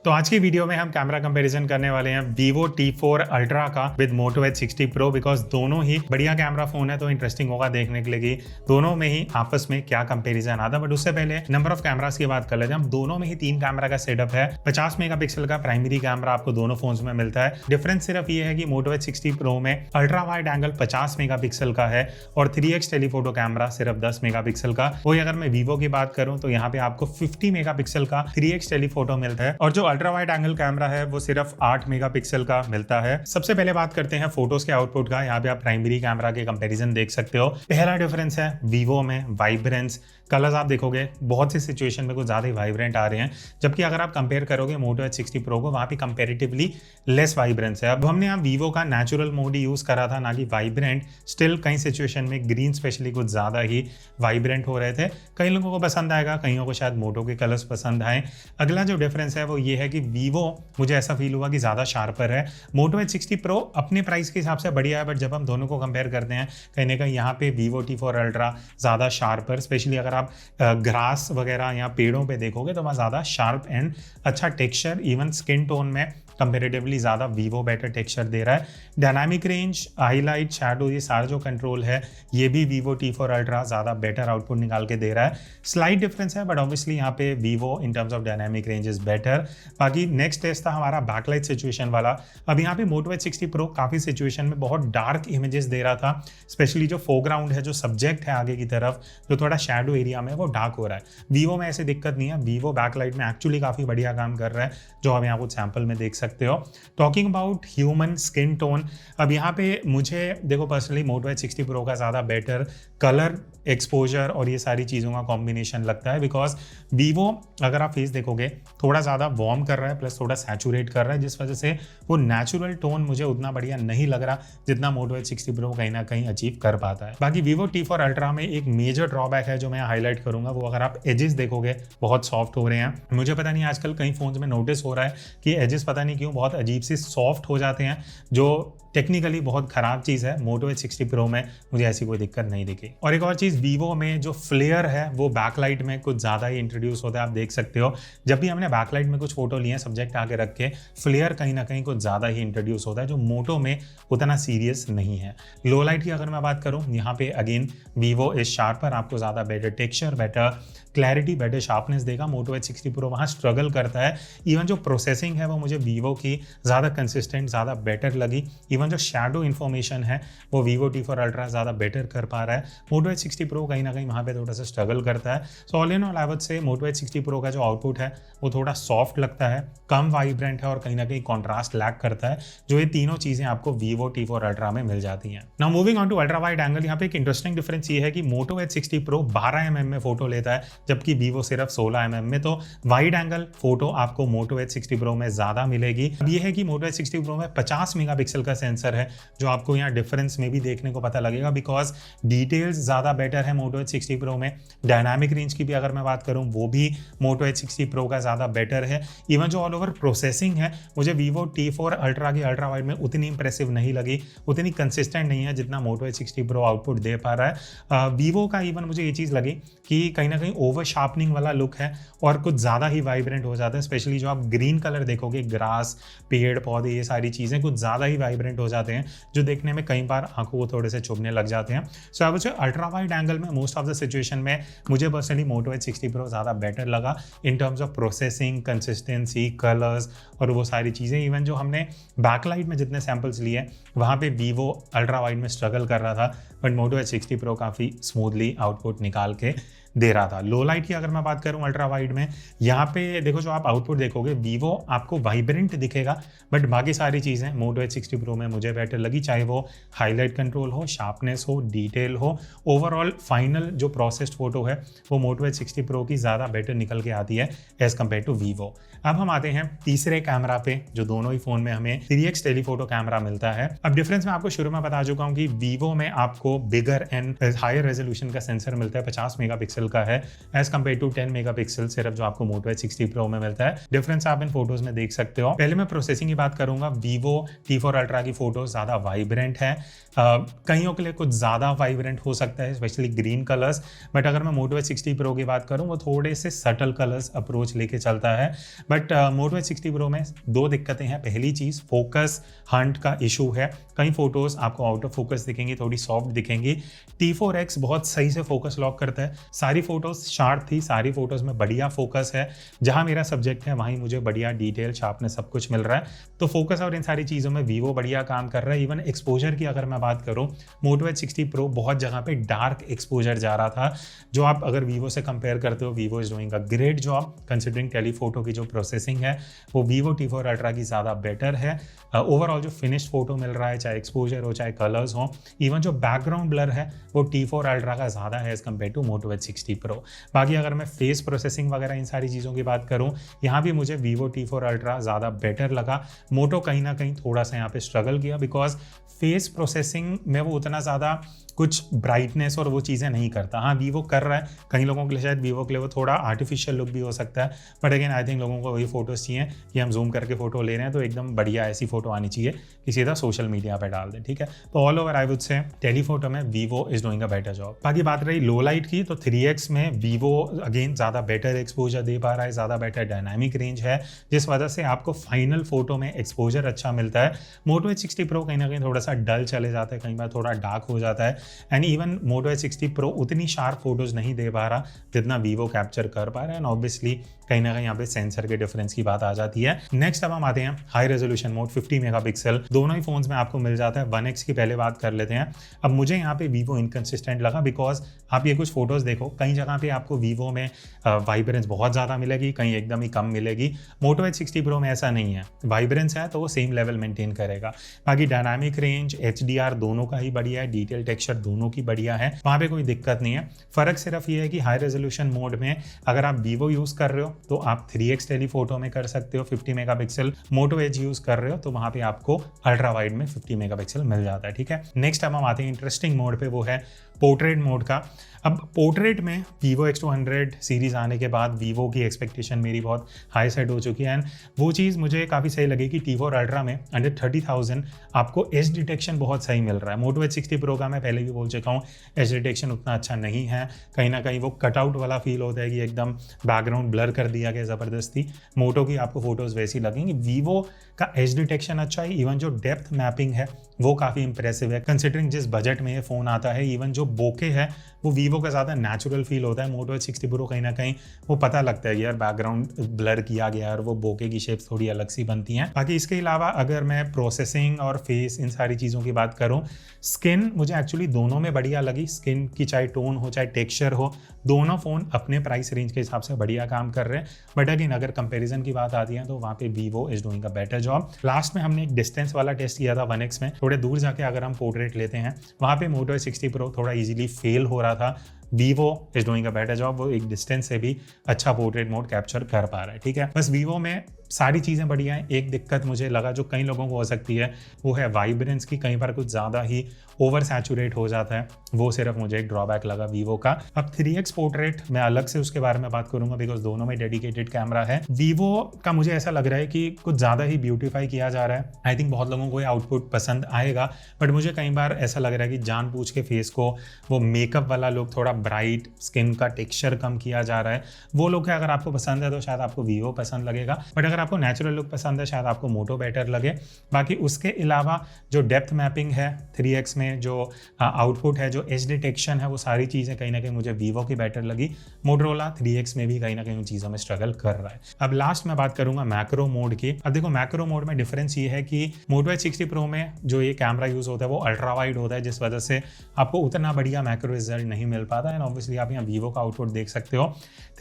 तो आज की वीडियो में हम कैमरा कंपैरिजन करने वाले हैं Vivo T4 Ultra का with Moto Edge 60 Pro because दोनों ही बढ़िया कैमरा फोन है, तो इंटरेस्टिंग होगा देखने के लिए कि दोनों में ही आपस में क्या कंपैरिजन आता है। बट उससे पहले नंबर ऑफ कैमरास की बात कर लेते हैं। हम दोनों में ही 3 कैमरा का सेटअप है। 50 मेगापिक्सल का प्राइमरी कैमरा आपको दोनों फोन्स में मिलता है। डिफरेंस सिर्फ ये है कि Moto Edge 60 Pro में अल्ट्रा वाइड एंगल 50 मेगापिक्सल का है और 3x टेलीफोटो कैमरा सिर्फ 10 मेगापिक्सल का। वही अगर मैं Vivo की बात करूं तो यहाँ पे आपको 50 मेगापिक्सल का 3x टेलीफोटो मिलता है और जो अल्ट्रा वाइड एंगल कैमरा है वो सिर्फ 8 मेगापिक्सल का मिलता है। सबसे पहले बात करते हैं फोटोज के आउटपुट का। यहाँ पे आप प्राइमरी कैमरा के कंपैरिजन देख सकते हो। पहला डिफरेंस है Vivo में वाइब्रेंस। कलर्स आप देखोगे बहुत सी सिचुएशन में कुछ ज़्यादा ही वाइब्रेंट आ रहे हैं, जबकि अगर आप कंपेयर करोगे Moto Edge 60 Pro को, वहाँ पे कंपेरेटिवली लेस वाइब्रेंस है। अब हमने यहाँ Vivo का नेचुरल मोड ही यूज़ करा था, ना कि वाइब्रेंट। स्टिल कई सिचुएशन में ग्रीन स्पेशली कुछ ज़्यादा ही वाइब्रेंट हो रहे थे। कई लोगों को पसंद आएगा, कईयों को शायद Moto के कलर्स पसंद आए। अगला जो डिफरेंस है वो ये है कि Vivo मुझे ऐसा फील हुआ कि ज़्यादा शार्पर है। Moto Edge 60 Pro अपने प्राइस के हिसाब से बढ़िया है, बट जब हम दोनों को कंपेयर करते हैं कहीं ना कहीं यहाँ पे Vivo T4 Ultra ज़्यादा शार्पर, स्पेशली अगर आप ग्रास वगैरह या पेड़ों पे देखोगे तो वहाँ ज़्यादा शार्प एंड अच्छा टेक्सचर, इवन स्किन टोन में कंपेरेटिवली ज़्यादा Vivo बेटर टेक्सचर दे रहा है। डायनामिक रेंज, हाईलाइट, शैडो, ये सारा जो कंट्रोल है ये भी Vivo T4 Ultra ज़्यादा बेटर आउटपुट निकाल के दे रहा है। स्लाइट डिफरेंस है, बट ऑब्वियसली यहाँ पे Vivo in terms of dynamic range is better. बाकी नेक्स्ट टेस्ट था हमारा बैकलाइट सिचुएशन वाला। अब यहाँ पे Moto Edge 60 Pro काफ़ी सिचुएशन में बहुत डार्क इमेजेस दे रहा था, स्पेशली जो फोरग्राउंड है, जो सब्जेक्ट है आगे की तरफ, जो थोड़ा शैडो एरिया में वो डार्क हो रहा है। Vivo में ऐसे दिक्कत नहीं है। Vivo बैकलाइट में एक्चुअली काफ़ी बढ़िया काम कर रहा है, जो आप यहाँ कुछ सैंपल में देख सकते हो। Talking about human skin tone, अब यहाँ पे मुझे देखो पर्सनली Moto Edge 60 Pro का ज़्यादा बेटर कलर एक्सपोजर और ये सारी चीज़ों का कॉम्बिनेशन लगता है, बिकॉज Vivo अगर आप फेस देखोगे थोड़ा ज़्यादा वार्म कर रहा है प्लस थोड़ा सैचुरेट कर रहा है, जिस वजह से वो नेचुरल टोन मुझे उतना बढ़िया नहीं लग रहा जितना Moto Edge 60 Pro कहीं ना कहीं अचीव कर पाता है। बाकी Vivo T4 Ultra में एक मेजर ड्रॉबैक है जो मैं हाईलाइट करूंगा, वो अगर आप एजेस देखोगे बहुत सॉफ्ट हो रहे हैं। मुझे पता नहीं आजकल कई फोन्स में नोटिस हो रहा है कि एजेस पता नहीं क्यों बहुत अजीब से सॉफ्ट हो जाते हैं, जो टेक्निकली बहुत खराब चीज़ है। Moto Edge 60 Pro में मुझे ऐसी कोई दिक्कत नहीं दिखी। और एक और चीज़, Vivo में जो फ्लेयर है वो बैकलाइट में कुछ ज़्यादा ही इंट्रोड्यूस होता है। आप देख सकते हो जब भी हमने बैकलाइट में कुछ फोटो लिए सब्जेक्ट आगे रख के, फ्लेयर कहीं ना कहीं कुछ ज़्यादा ही इंट्रोड्यूस होता है, जो Moto में उतना सीरियस नहीं है। लो लाइट की अगर मैं बात करूँ, यहाँ पे अगेन Vivo इज शार्पर, आपको ज़्यादा better texture, better clarity, better sharpness देगा। Moto Edge 60 Pro वहाँ स्ट्रगल करता है। इवन जो प्रोसेसिंग है वो मुझे Vivo की ज़्यादा कंसिस्टेंट, ज़्यादा बेटर लगी। इवन जो शैडो इन्फॉर्मेशन है वो Vivo T4 Ultra ज़्यादा बेटर कर पा रहा है। Moto Edge 60 Pro कहीं ना कहीं वहाँ पे थोड़ा सा स्ट्रगल करता है। So all in all I would से Moto Edge 60 Pro का जो आउटपुट है वो थोड़ा सॉफ्ट लगता है, कम वाइब्रेंट है और कहीं ना कहीं कॉन्ट्रास्ट लैक करता है, जो ये तीनों चीज़ें आपको Vivo T4 Ultra में मिल जाती हैं। Now moving on to ultra wide angle, यहाँ पे एक इंटरेस्टिंग डिफरेंस ये है कि Moto Edge 60 Pro 12 mm में फोटो लेता है, जबकि Vivo सिर्फ 16 mm में। तो वाइड एंगल फोटो आपको Moto Edge 60 Pro में ज़्यादा मिलेगी। अब ये है कि Moto Edge 60 Pro में 50 मेगापिक्सल का सेंसर है, जो आपको यहाँ डिफरेंस में भी देखने को पता लगेगा, बिकॉज डिटेल्स ज़्यादा बेटर है Moto Edge 60 Pro में। डायनामिक रेंज की भी अगर मैं बात करूँ वो भी Moto Edge 60 Pro का ज़्यादा बेटर है। इवन जो ऑल ओवर प्रोसेसिंग है मुझे Vivo T4 Ultra की अल्ट्रा वाइड में उतनी इंप्रेसिव नहीं लगी, उतनी कंसिस्टेंट नहीं है जितना Moto Edge 60 Pro आउटपुट दे पा रहा है। Vivo का इवन मुझे ये चीज़ लगी कि कहीं ना कहीं ओवर शार्पनिंग वाला लुक है और कुछ ज़्यादा ही वाइब्रेंट हो जाता है, स्पेशली जो आप ग्रीन कलर देखोगे, ग्रास, पेड़ पौधे, ये सारी चीज़ें कुछ ज़्यादा ही वाइब्रेंट हो जाते हैं, जो देखने में कई बार आंखों को थोड़े से चुभने लग जाते हैं। So I would say ultra wide angle में मोस्ट ऑफ द सिचुएशन में मुझे पर्सनली Moto Edge 60 Pro ज़्यादा बेटर लगा in terms of processing, consistency, colours और वो सारी चीज़ें। इवन जो हमने बैकलाइट में जितने सैम्पल्स लिए वहाँ पे Vivo अल्ट्रा वाइड में स्ट्रगल कर रहा था, बट Moto Edge 60 Pro काफ़ी स्मूथली आउटपुट निकाल के दे रहा था। लो लाइट की अगर मैं बात करूं अल्ट्रा वाइड में, यहाँ पे देखो जो आप आउटपुट देखोगे Vivo आपको वाइब्रेंट दिखेगा, बट बाकी सारी चीज़ें Moto Edge 60 Pro में मुझे बेटर लगी, चाहे वो हाईलाइट कंट्रोल हो, शार्पनेस हो, डिटेल हो। ओवरऑल फाइनल जो प्रोसेस्ड फोटो है वो Moto Edge 60 Pro की ज़्यादा बेटर निकल के आती है एज कम्पेयर टू Vivo। अब हम आते हैं तीसरे कैमरा पे, जो दोनों ही फोन में हमें 3x टेलीफोटो कैमरा मिलता है। अब डिफरेंस मैं आपको शुरू में बता चुका हूँ कि Vivo में आपको बिगर एंड हायर रेजोल्यूशन का सेंसर मिलता है 50 मेगापिक्सल मेगापिक्सल का है एज कम्पेयर टू 10 मेगापिक्सल सिर्फ जो आपको Moto Edge 60 Pro में मिलता है। डिफरेंस आप इन फोटोज में देख सकते हो। पहले मैं प्रोसेसिंग की बात करूंगा। Vivo T4 Ultra की फोटोज ज्यादा वाइब्रेंट है, कईयों के लिए कुछ ज़्यादा वाइब्रेंट हो सकता है, स्पेशली ग्रीन कलर्स। बट अगर मैं Moto Edge 60 Pro की बात करूँ, वो थोड़े से सटल कलर्स अप्रोच लेके चलता है। बट Moto Edge 60 Pro में दो दिक्कतें हैं। पहली चीज़ फोकस हंट का इशू है। कई फोटोज़ आपको आउट ऑफ फोकस दिखेंगी, थोड़ी सॉफ्ट दिखेंगी। T4X बहुत सही से फोकस लॉक करता है। सारी फोटोज़ शार्प थी, सारी फोटोज़ में बढ़िया फोकस है। जहाँ मेरा सब्जेक्ट है वहीं मुझे बढ़िया डिटेल शार्पनेस सब कुछ मिल रहा है। तो फोकस और इन सारी चीज़ों में Vivo बढ़िया काम कर रहा है। इवन एक्सपोजर की अगर मैं बात करूं, Moto Edge 60 Pro बहुत जगह पे डार्क एक्सपोजर जा रहा था, जो आप अगर Vivo से कंपेयर करते हो, Vivo is doing a great job considering telephoto की जो प्रोसेसिंग है वो Vivo T4 Ultra की ज़्यादा बेटर है। ओवरऑल जो फिनिश्ड फोटो मिल रहा है, चाहे एक्सपोजर हो चाहे कलर्स हो, इवन जो बैकग्राउंड ब्लर है वो T4 Ultra का ज़्यादा है as compare to Moto Edge 60 Pro। बाकी अगर मैं फेस प्रोसेसिंग वगैरह इन सारी चीज़ों की बात करूँ, यहाँ भी मुझे Vivo T4 Ultra ज़्यादा बेटर लगा। मोटो कहीं ना कहीं थोड़ा सा यहाँ पे स्ट्रगल किया, बिकॉज फेस प्रोसेसिंग में वो उतना ज़्यादा कुछ ब्राइटनेस और वो चीज़ें नहीं करता। हाँ, Vivo कर रहा है, कई लोगों के लिए शायद Vivo के लिए वो थोड़ा आर्टिफिशियल लुक भी हो सकता है। बट अगेन आई थिंक लोगों को वही फोटोज़ चाहिए कि हम जूम करके फोटो ले रहे हैं तो एकदम बढ़िया ऐसी फोटो आनी चाहिए कि सीधा सोशल मीडिया पे डाल दें, ठीक है। तो ऑल ओवर आई वुड से टेलीफोटो में Vivo is doing a better job. बाकी बात रही लो लाइट की, तो 3x में Vivo अगेन ज़्यादा बेटर एक्सपोजर दे पा रहा है, ज़्यादा बेटर डायनामिक रेंज है, जिस वजह से आपको फाइनल फोटो में एक्सपोजर अच्छा मिलता है। Moto Edge 60 Pro कहीं ना कहीं थोड़ा सा डल चले जाता है, कई बार थोड़ा डार्क हो जाता है। And even Moto Edge 60 Pro उतनी शार्प फोटोज नहीं दे पा रहा जितना Vivo कैप्चर कर पा रहा है। एंड ऑब्वियसली कहीं ना कहीं यहाँ पे सेंसर के डिफरेंस की बात आ जाती है। नेक्स्ट अब हम आते हैं हाई रेजोल्यूशन मोड 50 मेगापिक्सल, दोनों ही फोन्स में आपको मिल जाता है। 1x की पहले बात कर लेते हैं। अब मुझे यहाँ पे Vivo इनकंसिस्टेंट लगा, बिकॉज आप ये कुछ फोटोज देखो, कई जगह पे आपको Vivo में वाइब्रेंस बहुत ज़्यादा मिलेगी, कहीं एकदम ही कम मिलेगी। Moto Edge 60 Pro में ऐसा नहीं है, वाइब्रेंस है तो वो सेम लेवल मेंटेन करेगा। बाकी डायनामिक रेंज HDR दोनों का ही बढ़िया है, डिटेल टेक्सचर दोनों की बढ़िया है, वहाँ पे कोई दिक्कत नहीं है। फर्क सिर्फ ये है कि हाई रेजोल्यूशन मोड में अगर आप Vivo यूज़ कर रहे हो तो आप 3x टेलीफोटो में कर सकते हो 50 मेगापिक्सल, Moto Edge यूज़ कर रहे हो तो वहाँ पे आपको अल्ट्रा वाइड में 50 मेगापिक्सल मिल जाता है, ठीक है। नेक्स्ट अब हम आते हैं इंटरेस्टिंग मोड पे, वो है पोर्ट्रेट मोड का। अब पोर्ट्रेट में Vivo X200 सीरीज़ आने के बाद Vivo की एक्सपेक्टेशन मेरी बहुत हाई सेट हो चुकी है। एंड वो चीज़ मुझे काफ़ी सही लगी कि T4 Ultra में अंडर 30,000 आपको एज डिटेक्शन बहुत सही मिल रहा है। Moto Edge 60 Pro का मैं पहले भी बोल चुका हूँ, एज डिटेक्शन उतना अच्छा नहीं है, कहीं ना कहीं वो कटआउट वाला फील होता है कि एकदम बैकग्राउंड ब्लर कर दिया गया ज़बरदस्ती। मोटो की आपको फोटोज़ वैसी लगेंगी। Vivo का एज डिटेक्शन अच्छा है, इवन जो डेप्थ मैपिंग है वो काफ़ी इंप्रेसिव है कंसिडरिंग जिस बजट में ये फ़ोन आता है। इवन जो बोके है वो Vivo का ज़्यादा नेचुरल फील होता है। Moto Edge 60 Pro कहीं ना कहीं वो पता लगता है कि यार बैकग्राउंड ब्लर किया गया और वो बोके की शेप्स थोड़ी अलग सी बनती हैं। बाकी इसके अलावा अगर मैं प्रोसेसिंग और फेस इन सारी चीज़ों की बात करूँ, स्किन मुझे एक्चुअली दोनों में बढ़िया लगी। स्किन की चाहे टोन हो चाहे टेक्सचर हो, दोनों फ़ोन अपने प्राइस रेंज के हिसाब से बढ़िया काम कर रहे हैं। बट अगेन अगर कंपेरिजन की बात आती है तो वहाँ पे Vivo is doing a better job. Last में हमने एक डिस्टेंस वाला टेस्ट किया था 1x में, थोड़े दूर जाके अगर हम पोर्ट्रेट लेते हैं वहाँ पे Moto Edge 60 Pro थोड़ा इजीली फेल हो रहा था। Vivo is doing a better job, वो एक डिस्टेंस से भी अच्छा पोर्ट्रेट मोड कैप्चर कर पा रहा है, ठीक है। बस Vivo में सारी चीज़ें बढ़िया हैं। एक दिक्कत मुझे लगा जो कई लोगों को हो सकती है वो है वाइब्रेंस की, कई बार कुछ ज़्यादा ही ओवर सैचुरेट हो जाता है, वो सिर्फ मुझे एक ड्रॉबैक लगा Vivo का। अब 3x पोर्ट्रेट मैं अलग से उसके बारे में बात करूंगा बिकॉज दोनों में डेडिकेटेड कैमरा है। Vivo का मुझे ऐसा लग रहा है कि कुछ ज़्यादा ही ब्यूटीफाई किया जा रहा है। आई थिंक बहुत लोगों को ये आउटपुट पसंद आएगा, बट मुझे कई बार ऐसा लग रहा है कि जानबूझ के फेस को वो मेकअप वाला लुक, थोड़ा ब्राइट स्किन का टेक्सचर कम किया जा रहा है। वो लुक है, अगर आपको पसंद है तो शायद आपको Vivo पसंद लगेगा, बट अगर आपको नेचुरल लुक पसंद है शायद आपको Moto बेटर लगे। बाकी उसके अलावा जो डेप्थ मैपिंग है 3x में, जो आउटपुट है, जो एज डिटेक्शन है, वो सारी चीज़ें कहीं ना कहीं मुझे Vivo की बेटर लगी। Motorola 3x में भी कहीं ना कहीं उन चीज़ों में स्ट्रगल कर रहा है। अब लास्ट में बात करूंगा मैक्रो मोड की। अब देखो मैक्रो मोड में डिफरेंस ये है कि Moto Edge 60 Pro में जो ये कैमरा यूज़ होता है वो अल्ट्रा वाइड होता है, जिस वजह से आपको उतना बढ़िया मैक्रो रिजल्ट नहीं मिल पाता है। एंड ऑब्वियसली आप यहाँ Vivo का आउटपुट देख सकते हो।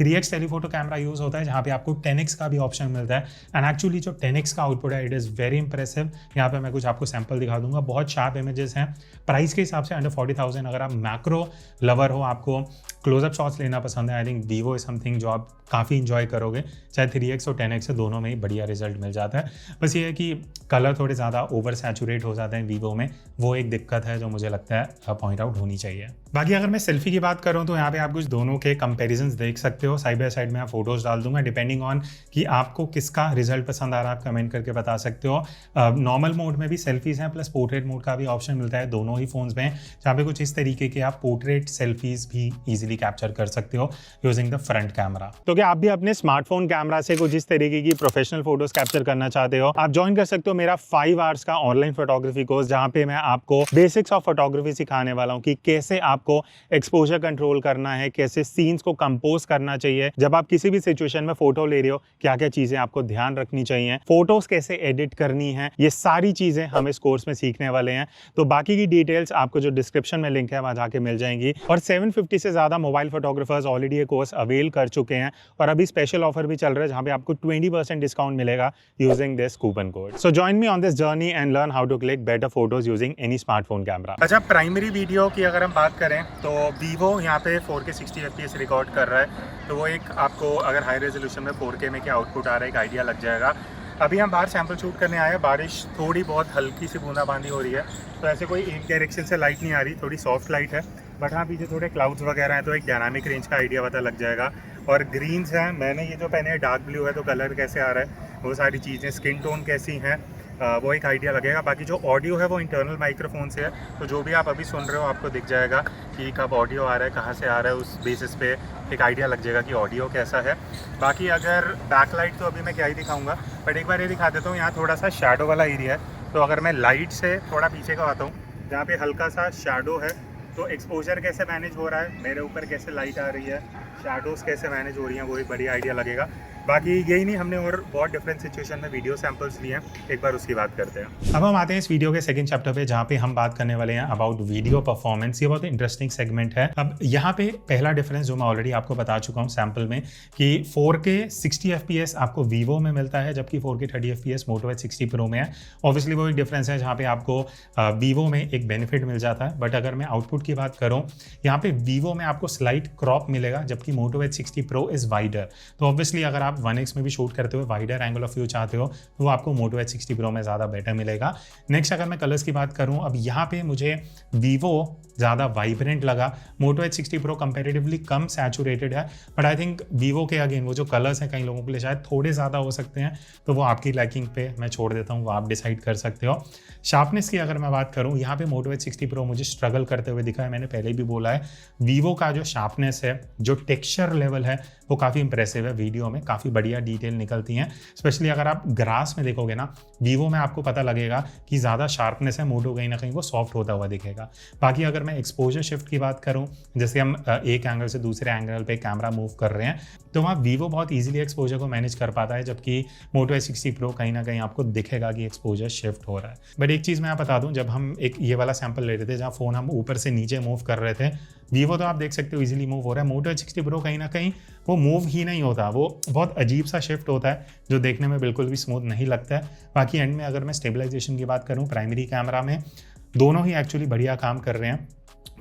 3x टेलीफोटो कैमरा यूज़ होता है जहाँ पे आपको 10x का भी ऑप्शन मिलता है। एंड एक्चुअली जो 10x का आउटपुट है इट इज़ वेरी इंप्रेसिव। यहाँ पे मैं कुछ आपको सैंपल दिखा दूंगा, बहुत शार्प इमेजेस हैं। प्राइस के हिसाब से अंडर 40,000 अगर आप मैक्रो लवर हो, आपको क्लोजअप शॉट्स लेना पसंद है, I think Vivo is something जो आप काफ़ी इंजॉय करोगे। चाहे 3x और 10x से दोनों में ही बढ़िया रिजल्ट मिल जाता है। बस ये है कि कलर थोड़े ज़्यादा ओवर सैचुरेट हो जाते हैं वीवो में, वो एक दिक्कत है जो मुझे लगता है पॉइंट आउट होनी चाहिए। बाकी अगर मैं सेल्फी की बात करूं तो यहाँ पे आप कुछ दोनों के कंपैरिजंस देख सकते हो, साइड बाय साइड में आप फोटोज डाल दूंगा, डिपेंडिंग ऑन कि आपको किसका रिजल्ट पसंद आ रहा है आप कमेंट करके बता सकते हो। नॉर्मल मोड में भी सेल्फीज हैं, प्लस पोर्ट्रेट मोड का भी ऑप्शन मिलता है दोनों ही फोन्स में, जहाँ पे कुछ इस तरीके के आप पोर्ट्रेट सेल्फीज भी इजीली कैप्चर कर सकते हो यूजिंग द फ्रंट कैमरा। तो क्या आप भी अपने स्मार्टफोन कैमरा से कुछ इस तरीके की प्रोफेशनल फोटोज कैप्चर करना चाहते हो, आप ज्वाइन कर सकते हो मेरा 5 आवर्स का ऑनलाइन फोटोग्राफी कोर्स, जहाँ पे मैं आपको बेसिक्स ऑफ फोटोग्राफी सिखाने वाला हूँ कि कैसे आपको एक्सपोजर कंट्रोल करना है, कैसे सीन्स को कंपोज करना चाहिए, जब आप किसी भी सिचुएशन में फोटो ले रहे हो क्या क्या चीजें आपको ध्यान रखनी चाहिए, फोटोज कैसे एडिट करनी है, ये सारी चीजें हम इस कोर्स में सीखने वाले हैं। तो बाकी की डिटेल्स आपको जो डिस्क्रिप्शन में लिंक है वहां जाके मिल जाएंगी। और 750 से ज्यादा मोबाइल फोटोग्राफर्स ऑलरेडी ये कोर्स अवेल कर चुके हैं, और अभी स्पेशल ऑफर भी चल रहा है जहां पे आपको 20% डिस्काउंट मिलेगा using this coupon code. So join me on this journey and learn how to click better photos using any smartphone camera. अच्छा, प्राइमरी वीडियो की अगर हम बात करें तो वीवो यहाँ पे 4K 60 FPS रिकॉर्ड कर रहा है, तो वो एक आपको अगर हाई रेजोल्यूशन में 4K में क्या आउटपुट आ रहा है एक आइडिया लग जाएगा। अभी हम बाहर सैंपल शूट करने आए हैं, बारिश थोड़ी बहुत हल्की सी बूंदाबांदी हो रही है, तो ऐसे कोई एक डायरेक्शन से लाइट नहीं आ रही, थोड़ी सॉफ्ट लाइट है, बट हाँ पीछे थोड़े क्लाउड्स वगैरह हैं तो एक डायनामिक रेंज का आइडिया पता लग जाएगा। और ग्रीन्स हैं, मैंने ये जो पहने हैं डार्क ब्लू है, तो कलर कैसे आ रहा है, वो सारी चीज़ें, स्किन टोन कैसी हैं, वो एक आइडिया लगेगा। बाकी जो ऑडियो है वो इंटरनल माइक्रोफोन से है, तो जो भी आप अभी सुन रहे हो आपको दिख जाएगा कि कब ऑडियो आ रहा है, कहाँ से आ रहा है, उस बेसिस पे एक आइडिया लग जाएगा कि ऑडियो कैसा है। बाकी अगर बैकलाइट तो अभी मैं क्या ही दिखाऊंगा, बट एक बार ये दिखा देता हूँ, यहाँ थोड़ा सा शैडो वाला एरिया है, तो अगर मैं लाइट से थोड़ा पीछे का आता हूँ जहाँ पे हल्का सा शैडो है, तो एक्सपोजर कैसे मैनेज हो रहा है, मेरे ऊपर कैसे लाइट आ रही है, शैडोज़ कैसे मैनेज हो रही हैं, वो एक बड़ी आइडिया लगेगा। बाकी यही नहीं, हमने और बहुत डिफरेंट सिचुएशन में वीडियो सैंपल्स लिए हैं, एक बार उसकी बात करते हैं। अब हम आते हैं इस वीडियो के सेकंड चैप्टर पे, जहाँ पे हम बात करने वाले हैं अबाउट वीडियो परफॉर्मेंस। ये बहुत इंटरेस्टिंग सेगमेंट है। अब यहाँ पे पहला डिफरेंस जो मैं ऑलरेडी आपको बता चुका हूँ सैंपल में, कि 4K 60 FPS आपको वीवो में मिलता है, जबकि 4K 30 FPS मोटो एच 60 प्रो में है। ऑब्वियसली वो एक डिफरेंस है जहाँ पे आपको वीवो में एक बेनिफिट मिल जाता है, बट अगर मैं आउटपुट की बात करूँ, यहाँ पे वीवो में आपको स्लाइट क्रॉप मिलेगा, जबकि मोटो एच 60 प्रो इज वाइडर। तो ऑब्वियसली अगर आप 1x में भी शूट करते हुए वाइडर एंगल ऑफ व्यू चाहते हो तो वो आपको मोटो एच 60 प्रो में ज़्यादा बेटर मिलेगा। नेक्स्ट अगर मैं कलर्स की बात करूं, अब यहाँ पे मुझे वीवो ज़्यादा वाइब्रेंट लगा, मोटो एच 60 प्रो कंपेरेटिवली कम सैचुरेटेड है, बट आई थिंक वीवो के अगेन वो जो कलर्स हैं कई लोगों के लिए शायद थोड़े ज़्यादा हो सकते हैं, तो वो आपकी लाइकिंग पे मैं छोड़ देता हूँ, वो आप डिसाइड कर सकते हो। शार्पनेस की अगर मैं बात करूँ, यहाँ पे मोटो एच 60 प्रो मुझे स्ट्रगल करते हुए दिखा है, मैंने पहले भी बोला है, वीवो का जो शार्पनेस है, जो टेक्सचर लेवल है, वो काफ़ी इंप्रेसिव है, वीडियो में काफ़ी बढ़िया डिटेल निकलती हैं। स्पेशली अगर आप ग्रास में देखोगे ना, वीवो में आपको पता लगेगा कि ज़्यादा शार्पनेस है, मोटो कहीं ना कहीं वो सॉफ्ट होता हुआ दिखेगा। बाकी अगर मैं एक्सपोजर शिफ्ट की बात करूं, जैसे हम एक एंगल से दूसरे एंगल पे कैमरा मूव कर रहे हैं, तो वहाँ वीवो बहुत इजीली एक्सपोजर को मैनेज कर पाता है, जबकि मोटो एच 60 प्रो कहीं ना कहीं आपको दिखेगा कि एक्सपोजर शिफ्ट हो रहा है। बट एक चीज़ मैं आप बता दूं, जब हम एक ये वाला सैंपल ले रहे थे जहाँ फ़ोन हम ऊपर से नीचे मूव कर रहे थे, वीवो तो आप देख सकते हो इजीली मूव हो रहा है, मोटो एच 60 प्रो कहीं ना कहीं वो मूव ही नहीं होता, वो बहुत अजीब सा शिफ्ट होता है जो देखने में बिल्कुल भी स्मूथ नहीं लगता है। बाकी एंड में अगर मैं स्टेबलाइजेशन की बात करूँ, प्राइमरी कैमरा में दोनों ही एक्चुअली बढ़िया काम कर रहे हैं,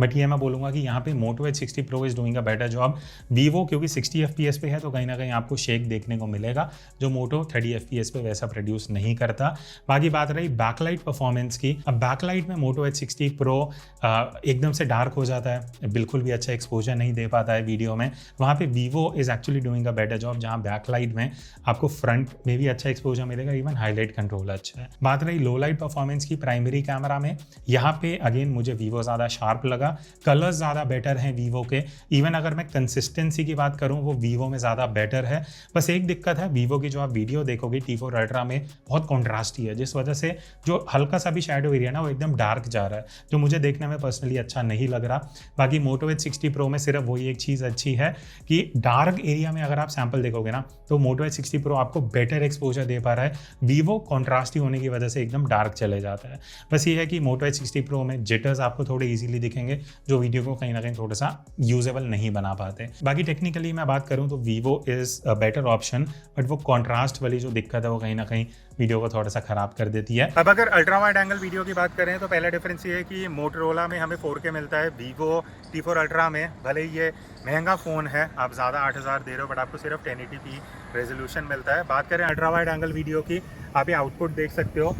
बट ये मैं बोलूँगा कि यहाँ पे Moto H 60 Pro is doing a better job. Vivo क्योंकि 60 FPS पे है तो कहीं ना कहीं आपको शेक देखने को मिलेगा, जो मोटो 30 FPS पे वैसा प्रोड्यूस नहीं करता। बाकी बात रही बैकलाइट परफॉर्मेंस की, अब बैकलाइट में मोटो एच 60 प्रो एकदम से डार्क हो जाता है, बिल्कुल भी अच्छा एक्सपोजर नहीं दे पाता है वीडियो में। वहाँ पे Vivo is actually doing a better job, जहाँ बैकलाइट में आपको फ्रंट में भी अच्छा एक्सपोजर मिलेगा, इवन हाईलाइट कंट्रोल अच्छा है। बात रही लो लाइट परफॉर्मेंस की प्राइमरी कैमरा में, यहाँ पे अगेन मुझे वीवो ज़्यादा शार्प लगा, कलर्स ज़्यादा बेटर हैं वीवो के। इवन अगर मैं कंसिस्टेंसी की बात करूं, वो वीवो में ज़्यादा बेटर है। बस एक दिक्कत है, वीवो की जो आप वीडियो देखोगे T4 अल्ट्रा में बहुत कॉन्ट्रास्टी है, जिस वजह से जो हल्का सा भी शैडो एरिया ना वो एकदम डार्क जा रहा है, जो मुझे देखने में पर्सनली अच्छा नहीं लग रहा। बाकी मोटो एच 60 प्रो में सिर्फ वही एक चीज़ अच्छी है कि डार्क एरिया में अगर आप सैंपल देखोगे ना, तो मोटो एच 60 प्रो आपको बेटर एक्सपोजर दे पा रहा है, वीवो कॉन्ट्रास्टी होने की वजह से एकदम डार्क चले जाता है। बस ये है कि मोटो एच 60 प्रो में जिटर्स आपको थोड़े ईजिली दिखेंगे, दिखेंगे जो वीडियो को कहीं ना कहीं थोड़ा सा यूजेबल नहीं बना पाते। बाकी टेक्निकली मैं बात करूँ तो Vivo is a better option, but वो कॉन्ट्रास्ट वाली जो दिक्कत है वो कहीं ना कहीं वीडियो को थोड़ा सा ख़राब कर देती है। अब अगर अल्ट्रा वाइड एंगल वीडियो की बात करें तो पहला डिफरेंस ये है कि मोटरोला में हमें 4K मिलता है, वीवो T4 अल्ट्रा में भले ही ये महंगा फ़ोन है, आप ज़्यादा 8000 दे रहे हो, बट आपको सिर्फ 1080p रेजोल्यूशन मिलता है। बात करें अल्ट्रा वाइड एंगल वीडियो की, आप ये आउटपुट देख सकते हो,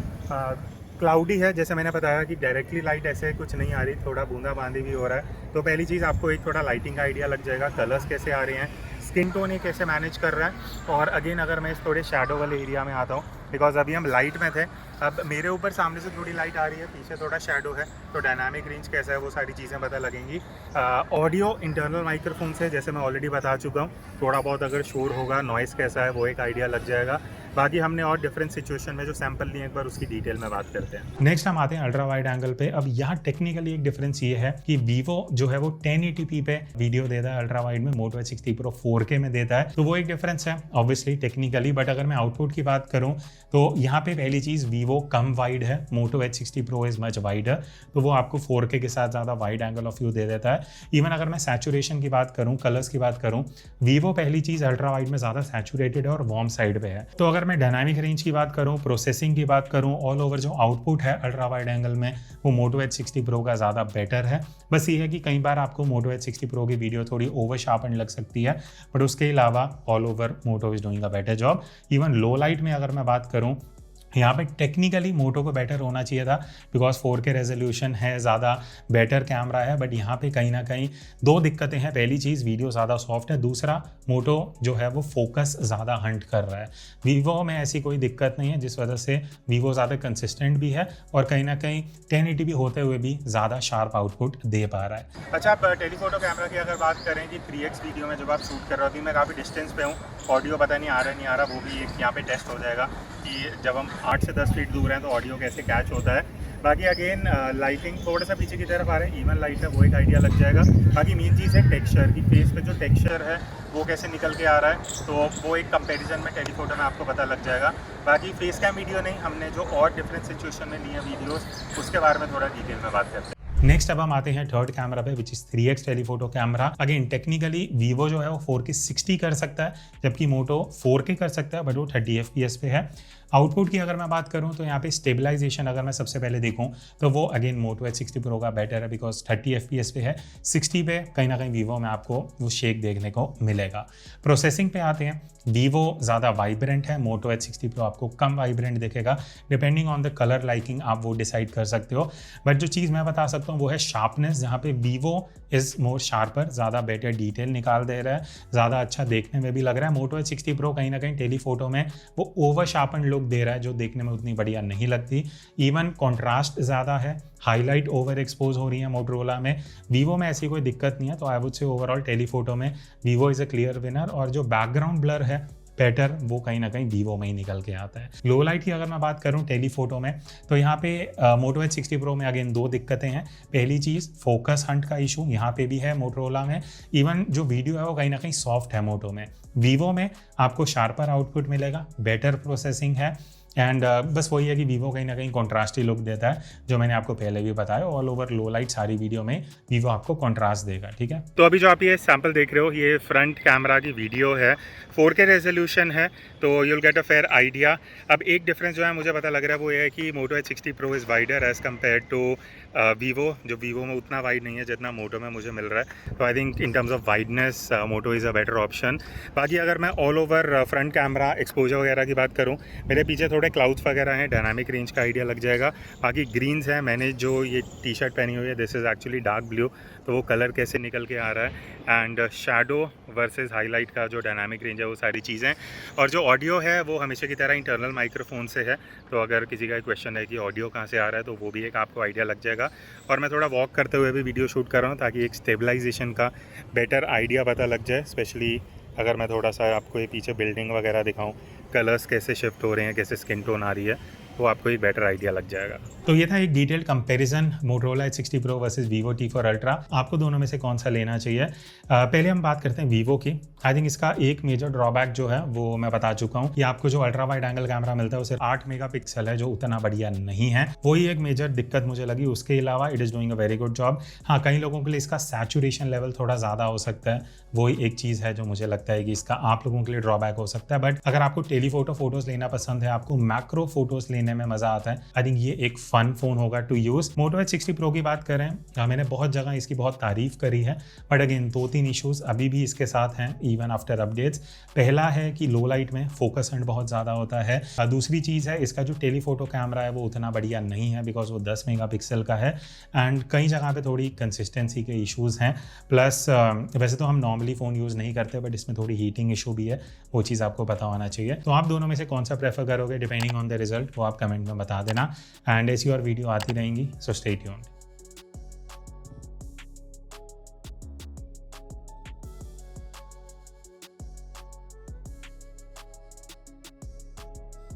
क्लाउडी है, जैसे मैंने बताया कि डायरेक्टली लाइट ऐसे कुछ नहीं आ रही, थोड़ा बूंदाबांदी भी हो रहा है। तो पहली चीज़ आपको एक थोड़ा लाइटिंग का आइडिया लग जाएगा, कलर्स कैसे आ रहे हैं, स्किन टोन ये कैसे मैनेज कर रहा है। और अगेन अगर मैं इस थोड़े शैडो वाले एरिया में आता हूँ, बिकॉज अभी हम लाइट में थे, अब मेरे ऊपर सामने से थोड़ी लाइट आ रही है, पीछे थोड़ा शैडो है, तो डायनामिक रेंज कैसा है वो सारी चीज़ें पता लगेंगी। ऑडियो इंटरनल माइक्रोफोन से जैसे मैं ऑलरेडी बता चुका हूँ, थोड़ा बहुत अगर शोर होगा, नॉइस कैसा है वो एक आइडिया लग जाएगा। बाकी हमने और डिफरेंट सिचुएशन में जो सैंपल लिए एक बार उसकी डिटेल में बात करते हैं। नेक्स्ट हम आते हैं अल्ट्रा वाइड एंगल पे। अब यहाँ टेक्निकली एक डिफरेंस ये है कि वीवो जो है वो 1080p पे वीडियो देता है अल्ट्रा वाइड में, मोटो एच 60 प्रो 4K में देता है, तो वो एक डिफरेंस है ऑब्वियसली टेक्निकली। बट अगर मैं आउटपुट की बात करूँ तो यहाँ पे पहली चीज़ वीवो कम वाइड है, Moto H 60 Pro is much wide है, तो वो आपको 4K के साथ ज़्यादा वाइड एंगल ऑफ व्यू दे देता है। इवन अगर मैं सैचुरेशन की बात करूँ, कलर्स की बात करूँ, वीवो पहली चीज़ अल्ट्रा वाइड में ज़्यादा सैचुरेटेड है और वार्म साइड पे है। तो अगर मैं डायनामिक रेंज की बात करूं, प्रोसेसिंग की बात करूं, ऑल ओवर जो आउटपुट है अल्ट्रा वाइड एंगल में वो मोटो एच 60 प्रो का ज़्यादा बेटर है। बस ये है कि कई बार आपको मोटो एच 60 प्रो की वीडियो थोड़ी ओवर शार्पन लग सकती है, बट उसके अलावा all over Moto is doing a better job. Even low light में अगर मैं बात करूं, यहाँ पे टेक्निकली मोटो को बेटर होना चाहिए था, बिकॉज 4K रेजोल्यूशन है, ज़्यादा बेटर कैमरा है, बट यहाँ पे कहीं ना कहीं दो दिक्कतें हैं। पहली चीज़ वीडियो ज़्यादा सॉफ्ट है, दूसरा मोटो जो है वो फोकस ज़्यादा हंट कर रहा है। वीवो में ऐसी कोई दिक्कत नहीं है, जिस वजह से वीवो ज़्यादा कंसिस्टेंट भी है और कहीं ना कहीं 1080p होते हुए भी ज़्यादा शार्प आउटपुट दे पा रहा है। अच्छा, आप टेलीफोटो कैमरा की अगर बात करें कि 3x वीडियो में जब आप शूट कर रहे हो, मैं काफ़ी डिस्टेंस पे हूँ, ऑडियो पता नहीं आ रहा, वो भी एक यहाँ पे टेस्ट हो जाएगा कि जब हम 8 से 10 फीट दूर हैं तो ऑडियो कैसे कैच होता है। बाकी अगेन लाइटिंग थोड़ा सा पीछे की तरफ आ रहा है, इवन लाइट है, वो एक आइडिया लग जाएगा। बाकी मेन चीज़ है टेक्सचर की, फेस पे जो टेक्सचर है वो कैसे निकल के आ रहा है, तो वो एक कंपैरिजन में टेलीफोटो में आपको पता लग जाएगा। बाकी फेस कैम वीडियो नहीं, हमने जो और डिफरेंट सिचुएशन में लिए वीडियोस उसके बारे में थोड़ा डिटेल में बात करते हैं। नेक्स्ट अब हम आते हैं थर्ड कैमरा पे, which is 3x telephoto camera. Again technically Vivo जो है वो 4K 60 कर सकता है, जबकि मोटो 4K कर सकता है, बट वो 30 FPS पे है। आउटपुट की अगर मैं बात करूं तो यहाँ पे स्टेबलाइजेशन अगर मैं सबसे पहले देखूं तो वो अगेन मोटो एच 60 प्रो का बेटर है, बिकॉज 30 FPS पे है। 60 पे कहीं ना कहीं वीवो में आपको वो शेक देखने को मिलेगा। प्रोसेसिंग पे आते हैं, वीवो ज़्यादा वाइब्रेंट है, मोटो एच 60 प्रो आपको कम वाइब्रेंट दिखेगा। Depending on the colour liking आप वो डिसाइड कर सकते हो, बट जो चीज़ मैं बता सकता हूँ वो है शार्पनेस, जहाँ पे वीवो इज़ मोर शार्पर, ज़्यादा बेटर डिटेल निकाल दे रहा है, ज़्यादा अच्छा देखने में भी लग रहा है। मोटो एच 60 प्रो कहीं ना कहीं टेलीफोटो में वो ओवर शार्पन लुक दे रहा है, जो देखने में उतनी बढ़िया नहीं लगती। इवन कॉन्ट्रास्ट ज़्यादा है, हाईलाइट ओवर एक्सपोज हो रही है मोटरोला में। वीवो में ऐसी कोई दिक्कत नहीं है, तो I would say overall telephoto में Vivo is a clear winner. और जो बैकग्राउंड ब्लर है बेटर, वो कहीं ना कहीं वीवो में ही निकल के आता है। लो लाइट की अगर मैं बात करूं टेलीफोटो में, तो यहाँ पे मोटो एच 60 प्रो में अगेन दो दिक्कतें हैं। पहली चीज़ फोकस हंट का इशू यहाँ पे भी है मोटरोला में। इवन जो वीडियो है वो कहीं ना कहीं सॉफ्ट है मोटो में। वीवो में आपको शार्पर आउटपुट मिलेगा, बेटर प्रोसेसिंग है, एंड बस वही है कि वीवो कहीं ना कहीं कॉन्ट्रास्ट ही लुक देता है, जो मैंने आपको पहले भी बताया। ऑल ओवर लो लाइट सारी वीडियो में वीवो आपको कॉन्ट्रास्ट देगा, ठीक है। तो अभी जो आप ये सैंपल देख रहे हो, ये फ्रंट कैमरा की वीडियो है, 4K रेजोल्यूशन है, तो you'll get a fair idea. अब एक डिफरेंस जो है मुझे पता लग रहा है वो ये है कि Moto H 60 Pro is wider as compare to Vivo, जो वीवो में उतना वाइड नहीं है जितना मोटो में मुझे मिल रहा है। तो I think in terms of wideness Moto is a better option. बाकी अगर मैं all over front camera exposure वगैरह की बात करूँ, मेरे पीछे थोड़े क्लाउड्स वगैरह हैं, डायनामिक रेंज का आइडिया लग जाएगा। बाकी ग्रीन्स है, मैंने जो ये टी शर्ट पहनी हुई है this is actually dark blue, तो वो कलर कैसे निकल के आ रहा है, एंड शैडो वर्सेस हाईलाइट का जो डायनामिक रेंज है, वो सारी चीज़ें। और जो ऑडियो है वो हमेशा की तरह इंटरनल माइक्रोफोन से है, तो अगर किसी का क्वेश्चन है कि ऑडियो कहाँ से आ रहा है, तो वो भी एक आपको आइडिया लग जाएगा। और मैं थोड़ा वॉक करते हुए भी वीडियो शूट कर रहा हूँ, ताकि एक स्टेबलाइजेशन का बेटर आइडिया पता लग जाए। स्पेशली अगर मैं थोड़ा सा आपको ये पीछे बिल्डिंग वगैरह दिखाऊँ, कलर्स कैसे शिफ्ट हो रहे हैं, कैसे स्किन टोन आ रही है, वो आपको एक बेटर आइडिया लग जाएगा। तो ये था एक detailed comparison Motorola H60 Pro versus Vivo T4 Ultra। आपको दोनों में से कौन सा लेना चाहिए? पहले हम बात करते हैं Vivo की। आई थिंक इसका एक मेजर ड्रॉबैक जो है वो मैं बता चुका हूँ कि आपको जो अल्ट्रा वाइड एंगल कैमरा मिलता है उसे 8 मेगापिक्सल है, जो उतना बढ़िया नहीं है। वही एक मेजर दिक्कत मुझे लगी। उसके अलावा it is doing a very good job. हाँ, कई लोगों के लिए इसका सैचुरेशन लेवल थोड़ा ज़्यादा हो सकता है, वही एक चीज़ है जो मुझे लगता है कि इसका आप लोगों के लिए ड्रॉबैक हो सकता है। बट अगर आपको टेलीफोटो फोटोज लेना पसंद है, आपको मैक्रो फोटोज लेने में मजा आता है, आई थिंक ये एक फन फोन होगा to use. Moto H60 Pro की बात करें, मैंने बहुत जगह इसकी बहुत तारीफ करी है, बट अगेन 2-3 इश्यूज अभी भी इसके साथ हैं इवन आफ्टर अपडेट्स। पहला है कि लो लाइट में फोकस एंड बहुत ज़्यादा होता है। दूसरी चीज़ है इसका जो टेलीफोटो कैमरा है वो उतना बढ़िया नहीं है, बिकॉज वो 10 मेगापिक्सल का है एंड कई जगह पे थोड़ी कंसिस्टेंसी के इश्यूज़ हैं। प्लस वैसे तो हम नॉर्मली फ़ोन यूज़ नहीं करते, बट इसमें थोड़ी हीटिंग इशू भी है, वो चीज़ आपको पता होना चाहिए। तो आप दोनों में से कौन सा प्रेफर करोगे डिपेंडिंग ऑन द रिजल्ट, वो आप कमेंट में बता देना। एंड ऐसी और वीडियो आती रहेंगी, सो स्टे ट्यून्ड।